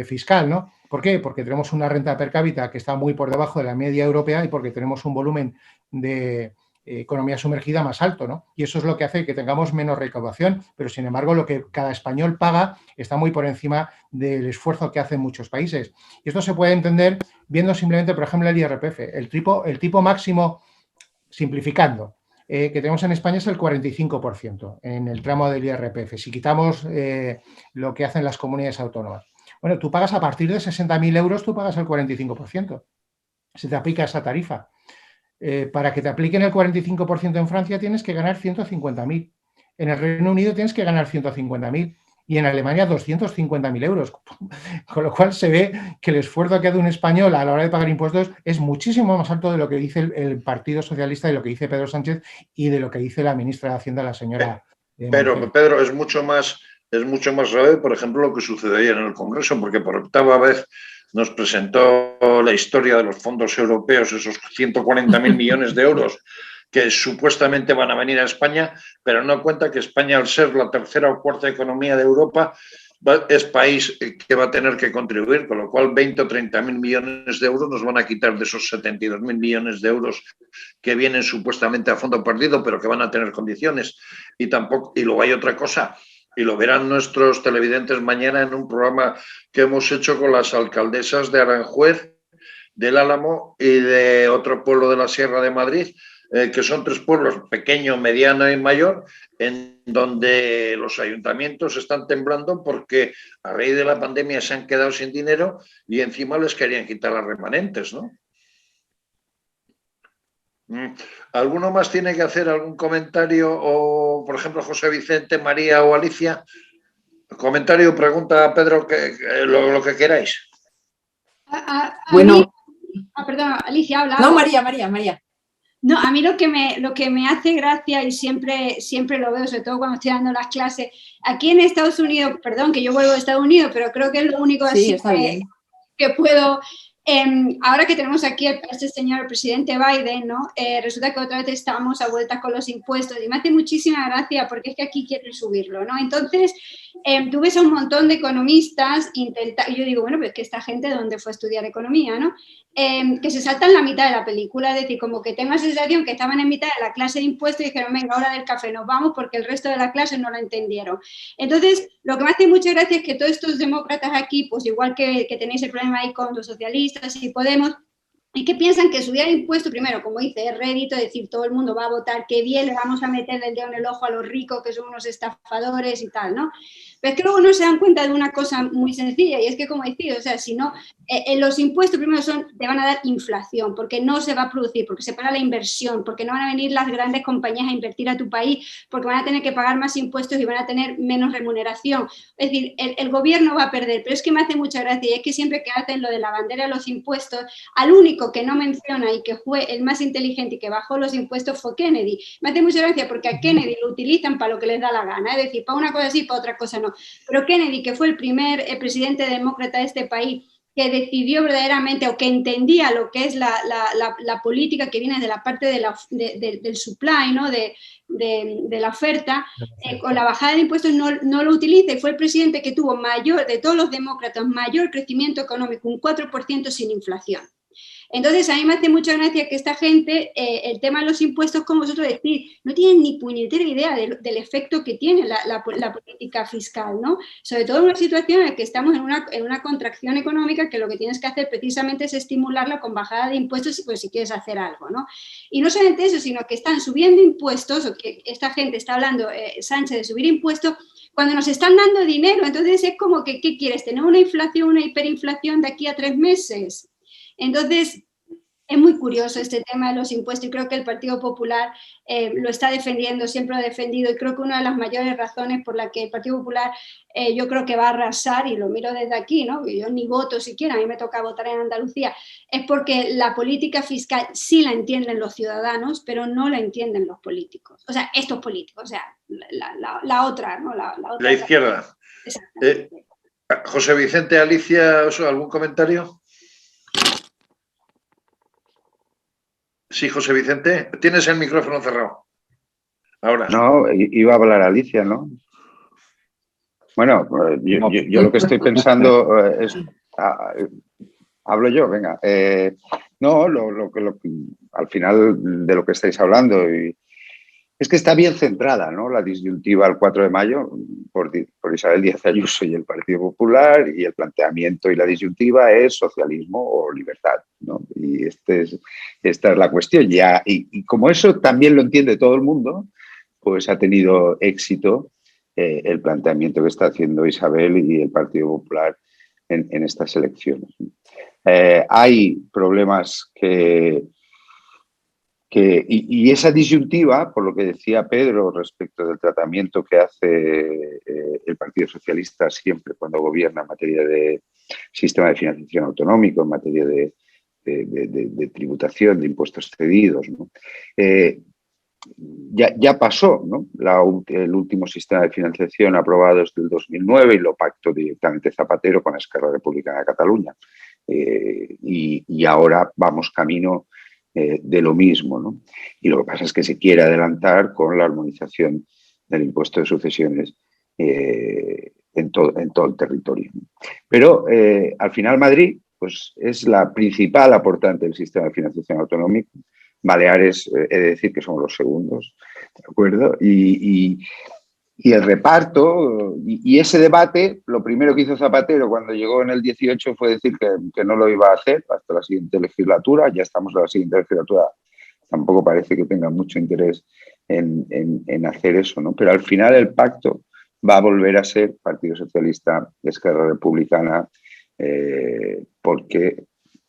fiscal, ¿no? ¿Por qué? Porque tenemos una renta per cápita que está muy por debajo de la media europea y porque tenemos un volumen de economía sumergida más alto, ¿no? Y eso es lo que hace que tengamos menos recaudación, pero sin embargo lo que cada español paga está muy por encima del esfuerzo que hacen muchos países. Y esto se puede entender viendo simplemente, por ejemplo, el IRPF. El tipo máximo, simplificando, que tenemos en España es el 45% en el tramo del IRPF, si quitamos lo que hacen las comunidades autónomas. Bueno, tú pagas a partir de 60.000 euros, tú pagas el 45%. Se te aplica esa tarifa. Para que te apliquen el 45% en Francia tienes que ganar 150.000. En el Reino Unido tienes que ganar 150.000 y en Alemania 250.000 euros. Con lo cual se ve que el esfuerzo que hace un español a la hora de pagar impuestos es muchísimo más alto de lo que dice el Partido Socialista, de lo que dice Pedro Sánchez y de lo que dice la ministra de Hacienda, la señora Pero, Pedro, es mucho más grave, por ejemplo, lo que sucedió ayer en el Congreso, porque por octava vez nos presentó la historia de los fondos europeos, esos 140.000 millones de euros que supuestamente van a venir a España, pero no cuenta que España, al ser la tercera o cuarta economía de Europa, es país que va a tener que contribuir, con lo cual 20 o 30.000 millones de euros nos van a quitar de esos 72.000 millones de euros que vienen supuestamente a fondo perdido, pero que van a tener condiciones. Y luego hay otra cosa, y lo verán nuestros televidentes mañana en un programa que hemos hecho con las alcaldesas de Aranjuez, del Álamo y de otro pueblo de la Sierra de Madrid, que son 3 pueblos, pequeño, mediano y mayor, en donde los ayuntamientos están temblando porque a raíz de la pandemia se han quedado sin dinero y encima les querían quitar las remanentes, ¿no? ¿Alguno más tiene que hacer algún comentario? O, por ejemplo, José Vicente, María o Alicia. Comentario, pregunta, Pedro, lo que queráis. Bueno. Perdón, Alicia, habla. No, María. No, a mí lo que me hace gracia y siempre lo veo, sobre todo cuando estoy dando las clases, aquí en Estados Unidos, perdón que yo vuelvo a Estados Unidos, pero creo que es lo único así que puedo Ahora que tenemos aquí a este señor, el presidente Biden, ¿no? Resulta que otra vez estamos a vueltas con los impuestos y me hace muchísima gracia porque es que aquí quieren subirlo, ¿no? Entonces, tú ves a un montón de economistas intentar, yo digo, bueno, pues que esta gente, ¿dónde fue a estudiar economía, no? Que se saltan la mitad de la película, es decir, como que tengo la sensación que estaban en mitad de la clase de impuestos y dijeron, venga, hora del café, nos vamos porque el resto de la clase no lo entendieron. Entonces, lo que me hace mucha gracia es que todos estos demócratas aquí, pues igual que tenéis el problema ahí con los socialistas y Podemos, y que piensan que subir el impuesto, primero, como dice, es rédito, es decir, todo el mundo va a votar, qué bien, le vamos a meter el dedo en el ojo a los ricos, que son unos estafadores y tal, ¿no? Pero es que luego no se dan cuenta de una cosa muy sencilla, y es que, como decía, o sea, si no, los impuestos primero te van a dar inflación, porque no se va a producir, porque se para la inversión, porque no van a venir las grandes compañías a invertir a tu país, porque van a tener que pagar más impuestos y van a tener menos remuneración. Es decir, el gobierno va a perder, pero es que me hace mucha gracia, y es que siempre que hacen lo de la bandera de los impuestos, al único que no menciona y que fue el más inteligente y que bajó los impuestos fue Kennedy. Me hace mucha gracia porque a Kennedy lo utilizan para lo que les da la gana, es decir, para una cosa sí, para otra cosa no. Pero Kennedy, que fue el primer presidente demócrata de este país, que decidió verdaderamente o que entendía lo que es la política que viene de la parte del supply, ¿no? de la oferta, con la bajada de impuestos no lo utiliza y fue el presidente que tuvo mayor, de todos los demócratas, mayor crecimiento económico, un 4% sin inflación. Entonces, a mí me hace mucha gracia que esta gente, el tema de los impuestos, como vosotros decís, no tienen ni puñetera idea del efecto que tiene la política fiscal, ¿no? Sobre todo en una situación en la que estamos en una contracción económica que lo que tienes que hacer precisamente es estimularla con bajada de impuestos pues, si quieres hacer algo, ¿no? Y no solamente eso, sino que están subiendo impuestos, o que esta gente está hablando, Sánchez, de subir impuestos, cuando nos están dando dinero. Entonces, es como que, ¿qué quieres? ¿Tener una inflación, una hiperinflación de aquí a 3 meses? Entonces, es muy curioso este tema de los impuestos y creo que el Partido Popular lo está defendiendo, siempre lo ha defendido y creo que una de las mayores razones por la que el Partido Popular yo creo que va a arrasar, y lo miro desde aquí, ¿no? Yo ni voto siquiera, a mí me toca votar en Andalucía, es porque la política fiscal sí la entienden los ciudadanos, pero no la entienden los políticos. O sea, estos políticos, o sea, la otra, ¿no? La otra, la izquierda. José Vicente, Alicia, ¿algún comentario? Sí, José Vicente, tienes el micrófono cerrado. Ahora. No, iba a hablar Alicia, ¿no? Bueno, yo lo que estoy pensando es... hablo yo, venga. No, al final de lo que estáis hablando, es que está bien centrada, ¿no? La disyuntiva al 4 de mayo por Isabel Díaz Ayuso y el Partido Popular, y el planteamiento y la disyuntiva es socialismo o libertad, ¿no? Y esta es la cuestión. Ya, y como eso también lo entiende todo el mundo, pues ha tenido éxito el planteamiento que está haciendo Isabel y el Partido Popular en estas elecciones. Hay problemas y esa disyuntiva, por lo que decía Pedro respecto del tratamiento que hace el Partido Socialista siempre cuando gobierna en materia de sistema de financiación autonómico, en materia de tributación, de impuestos cedidos, ¿no? Ya pasó, ¿no? El último sistema de financiación aprobado es del 2009 y lo pactó directamente Zapatero con Esquerra Republicana de Cataluña. Y ahora vamos camino de lo mismo, ¿no? Y lo que pasa es que se quiere adelantar con la armonización del impuesto de sucesiones en todo el territorio. Pero al final Madrid pues, es la principal aportante del sistema de financiación autonómico. Baleares, he de decir que somos los segundos, ¿de acuerdo? Y el reparto y ese debate, lo primero que hizo Zapatero cuando llegó en el 18 fue decir que no lo iba a hacer hasta la siguiente legislatura. Ya estamos en la siguiente legislatura, tampoco parece que tenga mucho interés en hacer eso, ¿no? Pero al final el pacto va a volver a ser Partido Socialista, Esquerra Republicana, porque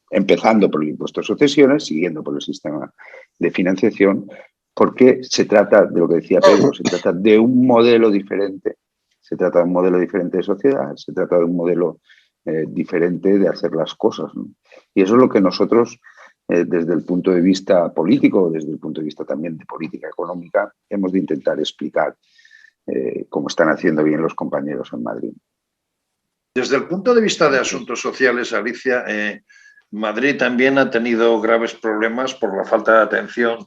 empezando por el impuesto de sucesiones, siguiendo por el sistema de financiación, porque se trata de lo que decía Pedro, se trata de un modelo diferente, se trata de un modelo diferente de sociedad, se trata de un modelo diferente de hacer las cosas, ¿no? Y eso es lo que nosotros, desde el punto de vista político, desde el punto de vista también de política económica, hemos de intentar explicar como están haciendo bien los compañeros en Madrid. Desde el punto de vista de asuntos sociales, Alicia, Madrid también ha tenido graves problemas por la falta de atención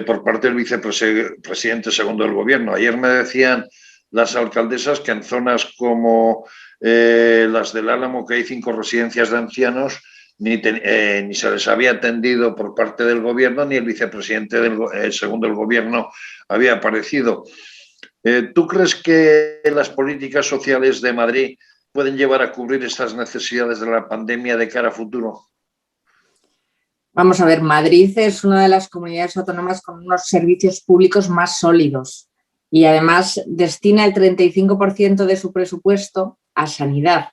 por parte del vicepresidente segundo del gobierno. Ayer me decían las alcaldesas que en zonas como las del Álamo, que hay 5 residencias de ancianos, ni se les había atendido por parte del gobierno, ni el vicepresidente segundo del gobierno había aparecido. ¿Tú crees que las políticas sociales de Madrid pueden llevar a cubrir estas necesidades de la pandemia de cara a futuro? Vamos a ver, Madrid es una de las comunidades autónomas con unos servicios públicos más sólidos y además destina el 35% de su presupuesto a sanidad.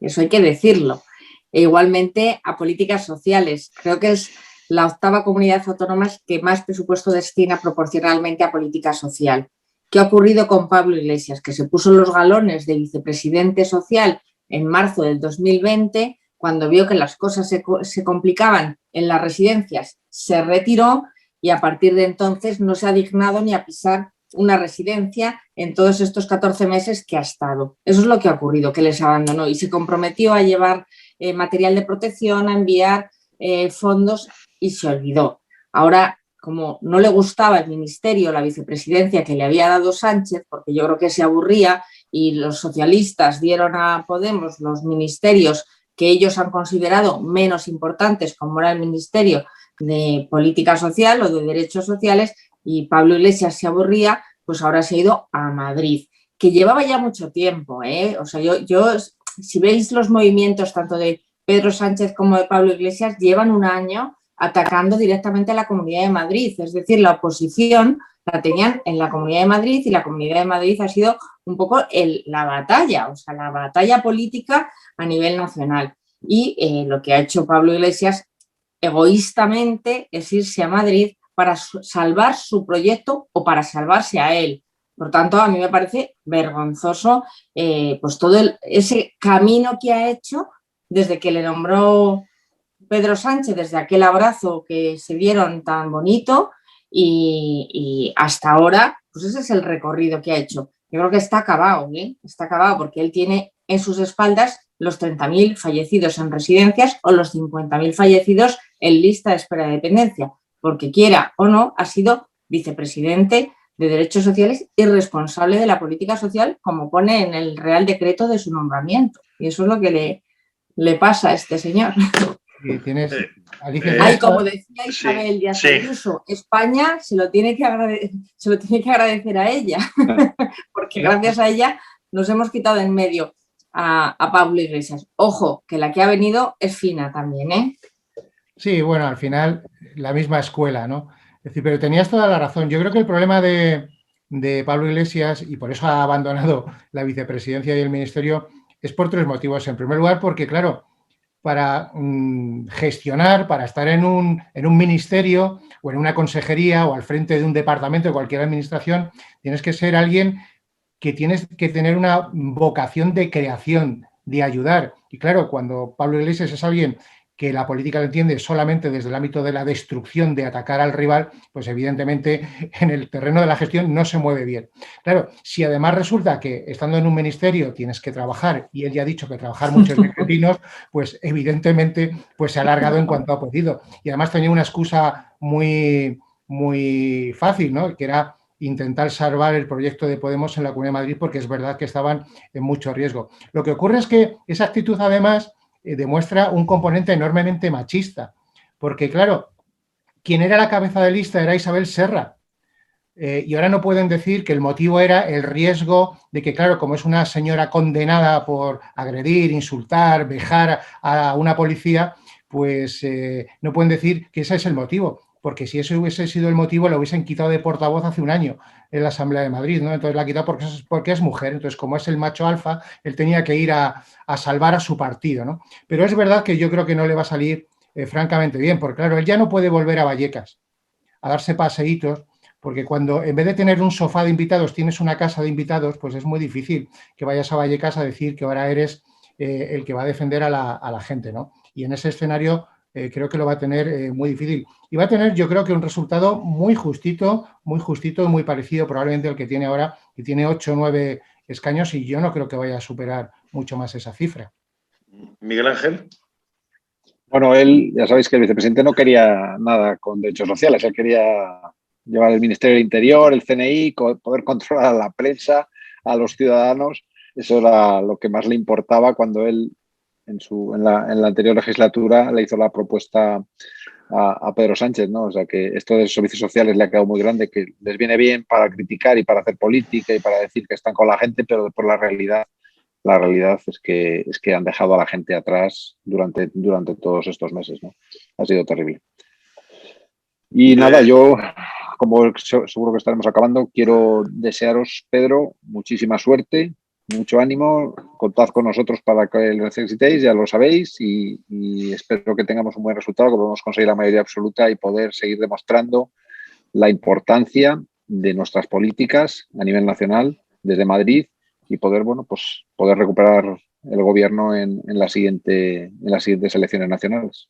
Eso hay que decirlo. E igualmente a políticas sociales. Creo que es la 8ª comunidad autónoma que más presupuesto destina proporcionalmente a política social. ¿Qué ha ocurrido con Pablo Iglesias? Que se puso los galones de vicepresidente social en marzo del 2020, cuando vio que las cosas se complicaban en las residencias, se retiró y a partir de entonces no se ha dignado ni a pisar una residencia en todos estos 14 meses que ha estado. Eso es lo que ha ocurrido, que les abandonó y se comprometió a llevar material de protección, a enviar fondos y se olvidó. Ahora, como no le gustaba el ministerio, la vicepresidencia que le había dado Sánchez, porque yo creo que se aburría y los socialistas dieron a Podemos los ministerios que ellos han considerado menos importantes, como era el Ministerio de Política Social o de Derechos Sociales, y Pablo Iglesias se aburría, pues ahora se ha ido a Madrid, que llevaba ya mucho tiempo, ¿eh? O sea, si veis los movimientos tanto de Pedro Sánchez como de Pablo Iglesias, llevan un año atacando directamente a la Comunidad de Madrid, es decir, la oposición la tenían en la Comunidad de Madrid y la Comunidad de Madrid ha sido un poco la batalla, o sea, la batalla política a nivel nacional. Y lo que ha hecho Pablo Iglesias egoístamente es irse a Madrid para salvar su proyecto o para salvarse a él. Por tanto, a mí me parece vergonzoso pues todo ese camino que ha hecho desde que le nombró Pedro Sánchez, desde aquel abrazo que se dieron tan bonito y hasta ahora, pues ese es el recorrido que ha hecho. Yo creo que está acabado, ¿eh? Está acabado porque él tiene en sus espaldas los 30.000 fallecidos en residencias o los 50.000 fallecidos en lista de espera de dependencia, porque quiera o no, ha sido vicepresidente de Derechos Sociales y responsable de la política social, como pone en el Real Decreto de su nombramiento. Y eso es lo que le pasa a este señor. Y tienes, como decía Isabel Díaz Ayuso, España se lo tiene que agradecer a ella, porque gracias a ella nos hemos quitado en medio a Pablo Iglesias. Ojo, que la que ha venido es fina también, ¿eh? Sí, bueno, al final la misma escuela, ¿no? Es decir, pero tenías toda la razón. Yo creo que el problema de Pablo Iglesias, y por eso ha abandonado la vicepresidencia y el ministerio, es por 3 motivos. En primer lugar, porque, claro, para gestionar, para estar en un ministerio o en una consejería o al frente de un departamento de cualquier administración, tienes que ser alguien que tienes que tener una vocación de creación, de ayudar. Y claro, cuando Pablo Iglesias es alguien que la política lo entiende solamente desde el ámbito de la destrucción, de atacar al rival, pues evidentemente en el terreno de la gestión no se mueve bien. Claro, si además resulta que estando en un ministerio tienes que trabajar, y él ya ha dicho que trabajar muchos pepinos, pues evidentemente pues se ha alargado en cuanto ha podido. Y además tenía una excusa muy, muy fácil, ¿no? Que era intentar salvar el proyecto de Podemos en la Comunidad de Madrid, porque es verdad que estaban en mucho riesgo. Lo que ocurre es que esa actitud además demuestra un componente enormemente machista, porque claro, quien era la cabeza de lista era Isabel Serra, y ahora no pueden decir que el motivo era el riesgo de que, claro, como es una señora condenada por agredir, insultar, vejar a una policía, pues no pueden decir que ese es el motivo, porque si eso hubiese sido el motivo, lo hubiesen quitado de portavoz hace un año en la Asamblea de Madrid, ¿no? Entonces la ha quitado porque es mujer. Entonces, como es el macho alfa, él tenía que ir a salvar a su partido, ¿no? Pero es verdad que yo creo que no le va a salir francamente bien, porque claro, él ya no puede volver a Vallecas a darse paseitos, porque cuando en vez de tener un sofá de invitados tienes una casa de invitados, pues es muy difícil que vayas a Vallecas a decir que ahora eres el que va a defender a la gente, ¿no? Y en ese escenario creo que lo va a tener muy difícil. Y va a tener, yo creo que un resultado muy justito, muy parecido probablemente al que tiene ahora, que tiene 8 o 9 escaños, y yo no creo que vaya a superar mucho más esa cifra. Miguel Ángel. Bueno, él, ya sabéis que el vicepresidente no quería nada con derechos sociales, él quería llevar el Ministerio del Interior, el CNI, poder controlar a la prensa, a los ciudadanos. Eso era lo que más le importaba cuando él, en la anterior legislatura, le hizo la propuesta a Pedro Sánchez, ¿no? O sea, que esto de servicios sociales le ha quedado muy grande, que les viene bien para criticar y para hacer política y para decir que están con la gente, pero por la realidad es que han dejado a la gente atrás durante todos estos meses, ¿no? Ha sido terrible. Y nada, yo, como seguro que estaremos acabando, quiero desearos, Pedro, muchísima suerte, mucho ánimo, contad con nosotros para que lo necesitéis, ya lo sabéis, y espero que tengamos un buen resultado, que podamos conseguir la mayoría absoluta y poder seguir demostrando la importancia de nuestras políticas a nivel nacional, desde Madrid, y poder, bueno, pues poder recuperar el gobierno en las siguientes elecciones nacionales.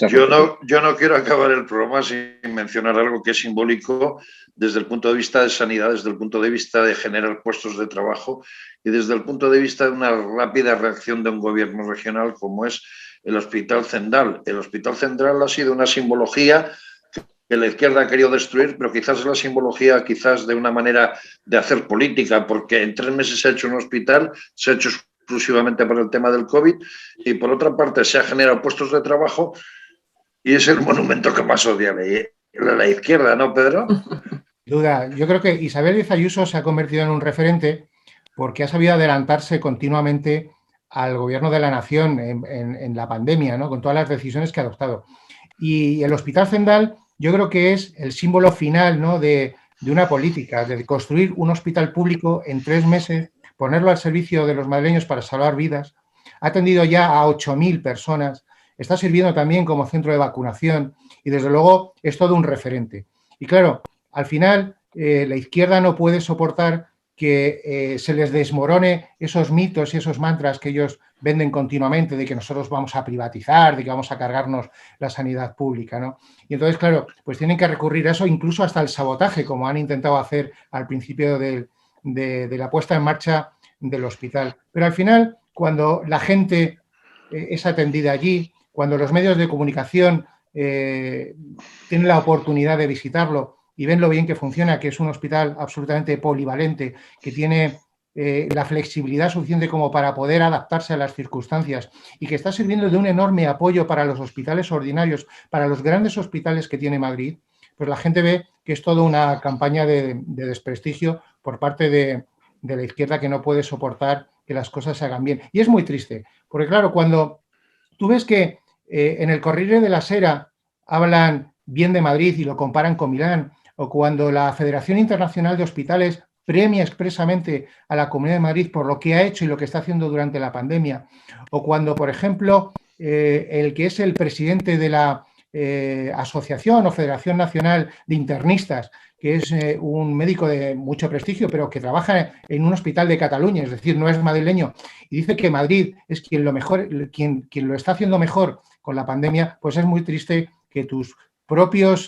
Yo no quiero acabar el programa sin mencionar algo que es simbólico desde el punto de vista de sanidad, desde el punto de vista de generar puestos de trabajo y desde el punto de vista de una rápida reacción de un gobierno regional como es el Hospital Zendal. El Hospital Zendal ha sido una simbología que la izquierda ha querido destruir, pero quizás es la simbología de una manera de hacer política, porque en 3 meses se ha hecho un hospital, se ha hecho exclusivamente para el tema del COVID y por otra parte se ha generado puestos de trabajo y es el monumento que más odia la izquierda, ¿no, Pedro? Duda. Yo creo que Isabel Díaz Ayuso se ha convertido en un referente porque ha sabido adelantarse continuamente al gobierno de la nación en la pandemia, ¿no? Con todas las decisiones que ha adoptado. Y el Hospital Zendal yo creo que es el símbolo final, ¿no? de una política, de construir un hospital público en 3 meses, ponerlo al servicio de los madrileños para salvar vidas. Ha atendido ya a 8.000 personas, está sirviendo también como centro de vacunación y desde luego es todo un referente. Y claro, al final la izquierda no puede soportar que se les desmorone esos mitos y esos mantras que ellos venden continuamente de que nosotros vamos a privatizar, de que vamos a cargarnos la sanidad pública, ¿no? Y entonces, claro, pues tienen que recurrir a eso, incluso hasta el sabotaje, como han intentado hacer al principio de la puesta en marcha del hospital. Pero al final, cuando la gente es atendida allí, cuando los medios de comunicación tienen la oportunidad de visitarlo y ven lo bien que funciona, que es un hospital absolutamente polivalente, que tiene la flexibilidad suficiente como para poder adaptarse a las circunstancias y que está sirviendo de un enorme apoyo para los hospitales ordinarios, para los grandes hospitales que tiene Madrid, pues la gente ve que es toda una campaña de desprestigio por parte de la izquierda que no puede soportar que las cosas se hagan bien. Y es muy triste, porque claro, cuando tú ves que en el Corriere della Sera hablan bien de Madrid y lo comparan con Milán, o cuando la Federación Internacional de Hospitales premia expresamente a la Comunidad de Madrid por lo que ha hecho y lo que está haciendo durante la pandemia, o cuando, por ejemplo, el que es el presidente de la Asociación o Federación Nacional de Internistas, que es un médico de mucho prestigio, pero que trabaja en un hospital de Cataluña, es decir, no es madrileño, y dice que Madrid es quien lo está haciendo mejor con la pandemia, pues es muy triste que tus propios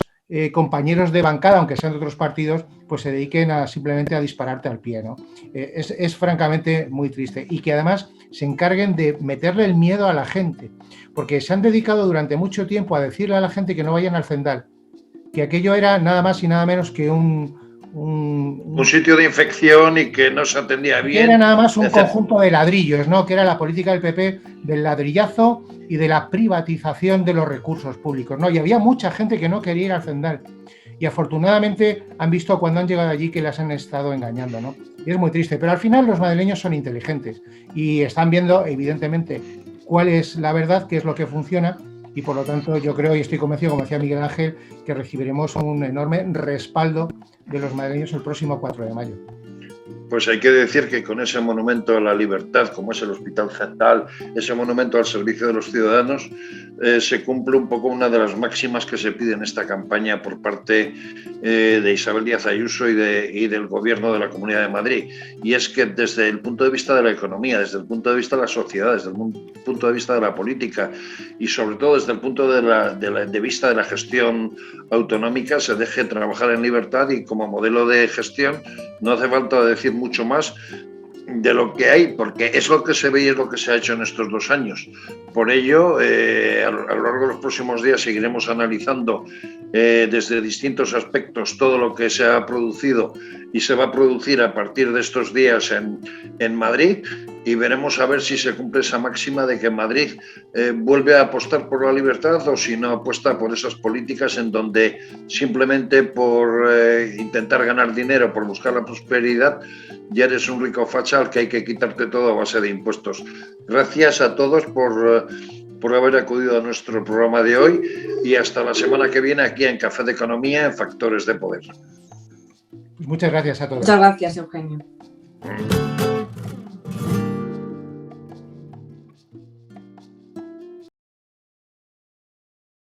compañeros de bancada, aunque sean de otros partidos, pues se dediquen simplemente a dispararte al pie, ¿no? Es francamente muy triste. Y que además se encarguen de meterle el miedo a la gente, porque se han dedicado durante mucho tiempo a decirle a la gente que no vayan al Zendal, que aquello era nada más y nada menos que un sitio de infección y que no se atendía bien. Era nada más un conjunto de ladrillos, ¿no? Que era la política del PP del ladrillazo y de la privatización de los recursos públicos, ¿no? Y había mucha gente que no quería ir al Zendal. Y afortunadamente han visto cuando han llegado allí que las han estado engañando, ¿no? Y es muy triste. Pero al final los madrileños son inteligentes y están viendo, evidentemente, cuál es la verdad, qué es lo que funciona. Y por lo tanto yo creo y estoy convencido, como decía Miguel Ángel, que recibiremos un enorme respaldo de los madrileños el próximo 4 de mayo. Pues hay que decir que con ese monumento a la libertad, como es el Hospital Zendal, ese monumento al servicio de los ciudadanos, se cumple un poco una de las máximas que se pide en esta campaña por parte de Isabel Díaz Ayuso y del Gobierno de la Comunidad de Madrid. Y es que desde el punto de vista de la economía, desde el punto de vista de la sociedad, desde el punto de vista de la política y sobre todo desde el punto de vista de la gestión autonómica, se deje trabajar en libertad y como modelo de gestión no hace falta decir mucho más. de lo que hay, porque es lo que se ve y es lo que se ha hecho en estos 2 años. Por ello, a lo largo de los próximos días seguiremos analizando desde distintos aspectos todo lo que se ha producido y se va a producir a partir de estos días en Madrid, y veremos a ver si se cumple esa máxima de que Madrid vuelve a apostar por la libertad o si no apuesta por esas políticas en donde simplemente por intentar ganar dinero, por buscar la prosperidad, ya eres un rico facha al que hay que quitarte todo a base de impuestos. Gracias a todos por haber acudido a nuestro programa de hoy y hasta la semana que viene aquí en Café de Economía en Factores de Poder. Muchas gracias a todos. Muchas gracias, Eugenio.